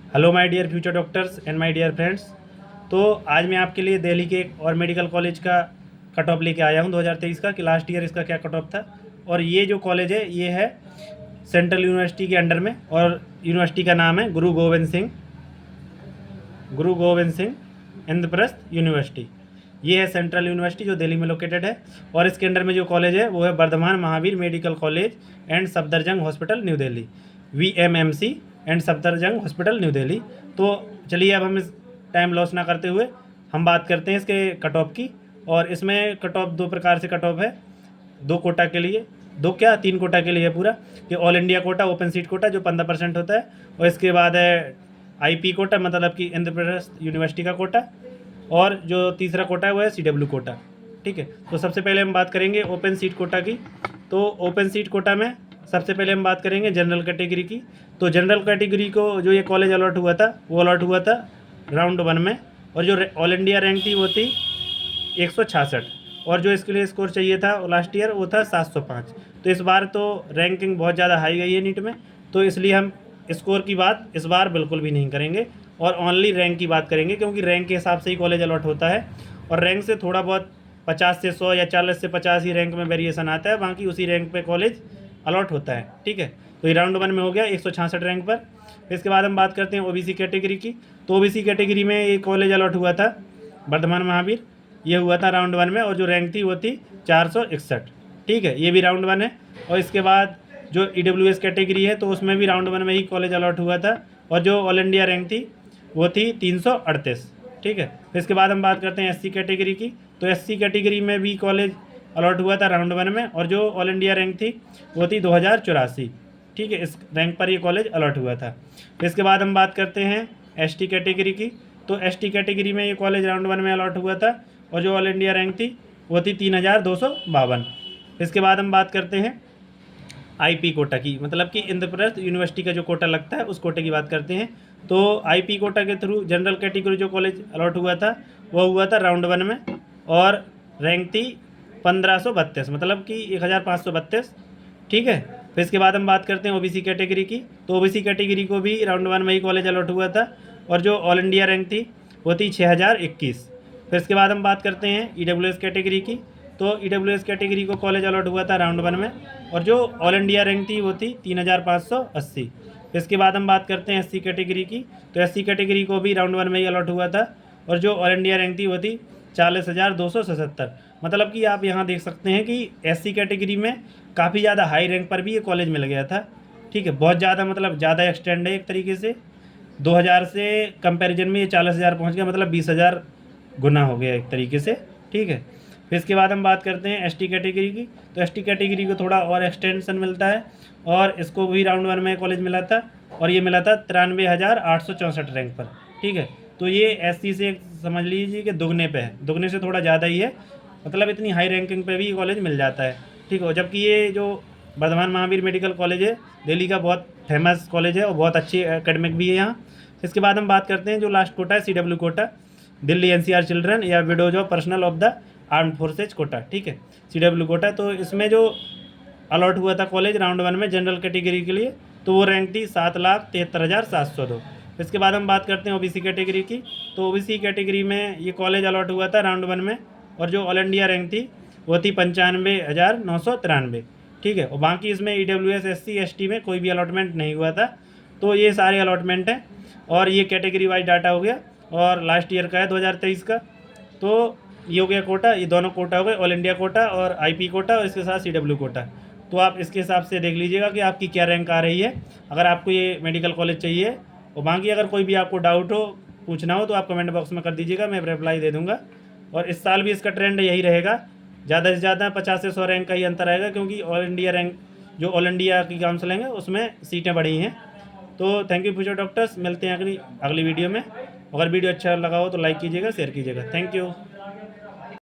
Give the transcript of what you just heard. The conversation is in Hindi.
Hello my dear future doctors and my dear friends. तो आज मैं आपके लिए दिल्ली के एक और मेडिकल कॉलेज का कट ऑफ लेके आया हूँ 2023 का, कि लास्ट ईयर इसका क्या कट ऑफ था। और ये जो कॉलेज है ये है सेंट्रल यूनिवर्सिटी के अंडर में, और यूनिवर्सिटी का नाम है गुरु गोविंद सिंह इंद्रप्रस्थ यूनिवर्सिटी। ये है सेंट्रल यूनिवर्सिटी जो दिल्ली में लोकेटेड है। और इसके अंडर में जो कॉलेज है वो है Vardhman Mahavir medical college and Safdarjung hospital New Delhi, VMMC and Safdarjung hospital New Delhi. तो चलिए अब हम इस टाइम लॉस ना करते हुए हम बात करते हैं इसके कट ऑफ की। और इसमें कट ऑफ दो प्रकार से कट ऑफ है, दो कोटा के लिए, दो क्या तीन कोटा के लिए पूरा, कि all India quota, open seat quota जो 15% होता है, और इसके बाद है IP कोटा मतलब कि इंद्रप्रस्थ यूनिवर्सिटी का कोटा, और जो तीसरा कोटा है वो है CW कोटा। ठीक है, तो सबसे पहले हम बात करेंगे ओपन सीट कोटा की। तो ओपन सीट कोटा में सबसे पहले हम बात करेंगे जनरल कैटेगरी की। तो जनरल कैटेगरी को जो ये कॉलेज अलॉट हुआ था वो अलॉट हुआ था राउंड 1 में, और जो ऑल इंडिया रैंक थी वो थी 166, और जो इसके लिए स्कोर चाहिए था लास्ट ईयर वो था 705। तो इस बार तो रैंकिंग बहुत ज़्यादा हाई गई है नीट में, तो इसलिए हम स्कोर की बात इस बार बिल्कुल भी नहीं करेंगे और ओनली रैंक की बात करेंगे, क्योंकि रैंक के हिसाब से ही कॉलेज अलॉट होता है। और रैंक से थोड़ा बहुत 50 से 100 या 40 से 50 ही रैंक में वेरिएशन आता है, बाकी उसी रैंक पे कॉलेज अलॉट होता है। ठीक है, तो ये राउंड 1 में हो गया 166 रैंक पर। इसके बाद हम बात करते हैं OBC कैटेगरी की। तो OBC कैटेगरी में ये कॉलेज अलॉट हुआ था वर्धमान महावीर, ये हुआ था राउंड 1 में, और जो रैंक थी वो थी 461। ठीक है, ये भी राउंड 1 है। और इसके बाद जो EWS कैटेगरी है तो उसमें भी राउंड 1 में ही कॉलेज अलॉट हुआ था, और जो ऑल इंडिया रैंक थी वो थी 338। ठीक है, फिर इसके बाद हम बात करते हैं SC कैटेगरी की। तो SC कैटेगरी में भी कॉलेज अलॉट हुआ था राउंड 1 में, और जो ऑल इंडिया रैंक थी वो थी 2084। ठीक है, इस रैंक पर ये कॉलेज अलॉट हुआ था। फिर इसके बाद हम बात करते हैं ST कैटेगरी की। तो ST कैटेगरी में ये कॉलेज राउंड 1 में अलॉट हुआ था, और जो ऑल इंडिया रैंक थी वो थी 3252। इसके बाद हम बात करते हैं IP कोटा की, मतलब कि इंद्रप्रस्थ यूनिवर्सिटी का जो कोटा लगता है उस कोटे की बात करते हैं। तो IP कोटा के थ्रू जनरल कैटेगरी जो कॉलेज अलॉट हुआ था वो हुआ था राउंड 1 में, और रैंक थी 1532, मतलब कि 1532। ठीक है, फिर इसके बाद हम बात करते हैं OBC कैटेगरी की। तो OBC कैटेगरी को भी राउंड 1 में ही कॉलेज अलॉट हुआ था, और जो ऑल इंडिया रैंक थी वो थी 6021। फिर इसके बाद हम बात करते हैं EWS कैटेगरी की। तो EWS कैटेगरी को कॉलेज अलॉट हुआ था राउंड 1 में, और जो ऑल इंडिया रैंक थी वो थी 3580। फिर इसके बाद हम बात करते हैं SC कैटेगरी की। तो SC कैटेगरी को भी राउंड 1 में ही अलॉट हुआ था, और जो ऑल इंडिया रैंक थी वो थी 40,277। मतलब कि आप यहाँ देख सकते हैं कि SC कैटेगरी में काफ़ी ज़्यादा हाई रैंक पर भी ये कॉलेज मिल गया था। ठीक है, बहुत ज़्यादा, मतलब ज़्यादा एक्सटेंड है एक तरीके से। 2000 से कंपैरिजन में ये 40,000 पहुँच गया, मतलब 20,000 गुना हो गया एक तरीके से। ठीक है, फिर इसके बाद हम बात करते हैं ST कैटेगरी की। तो ST कैटेगरी को थोड़ा और एक्सटेंशन मिलता है, और इसको भी राउंड 1 में कॉलेज मिला था, और ये मिला था 93,864 रैंक पर। ठीक है, तो ये SC से समझ लीजिए कि दुगने पे है, दुगने से थोड़ा ज़्यादा ही है, मतलब इतनी हाई रैंकिंग पे भी कॉलेज मिल जाता है। ठीक है, जबकि ये जो वर्धमान महावीर मेडिकल कॉलेज है दिल्ली का बहुत फेमस कॉलेज है, और बहुत अच्छी एकेडमिक भी है यहाँ। इसके बाद हम बात करते हैं जो लास्ट कोटा है CW quota, Delhi NCR children या widows of personnel of the armed forces quota. ठीक है, CW कोटा। तो इसमें जो अलॉट हुआ था कॉलेज राउंड 1 में जनरल कैटेगरी के लिए, तो वो रैंक थी 7,73,702। इसके बाद हम बात करते हैं OBC कैटेगरी की। तो OBC कैटेगरी में ये कॉलेज अलॉट हुआ था राउंड 1 में, और जो ऑल इंडिया रैंक थी वो थी 95,993। ठीक है, और बाकी इसमें EWS SC ST में कोई भी अलॉटमेंट नहीं हुआ था। तो ये सारे अलॉटमेंट हैं, और ये कैटेगरी वाइज डाटा हो गया, और लास्ट ईयर का है 2023 का। तो ये हो गया कोटा, ये दोनों कोटा हो गए, ऑल इंडिया कोटा और IP कोटा, और इसके साथ CW कोटा। तो आप इसके हिसाब से देख लीजिएगा कि आपकी क्या रैंक आ रही है, अगर आपको ये मेडिकल कॉलेज चाहिए। और बाकी अगर कोई भी आपको डाउट हो, पूछना हो, तो आप कमेंट बॉक्स में कर दीजिएगा, मैं रिप्लाई दे दूँगा। और इस साल भी इसका ट्रेंड यही रहेगा, ज़्यादा से ज़्यादा 50 से 100 रैंक का ही अंतर आएगा, क्योंकि ऑल इंडिया रैंक जो ऑल इंडिया की काउंसिलिंग है उसमें सीटें बढ़ी हैं। तो थैंक यू फ्यूचर डॉक्टर्स, मिलते हैं अगली वीडियो में। अगर वीडियो अच्छा लगा हो तो लाइक कीजिएगा, शेयर कीजिएगा। Thank you.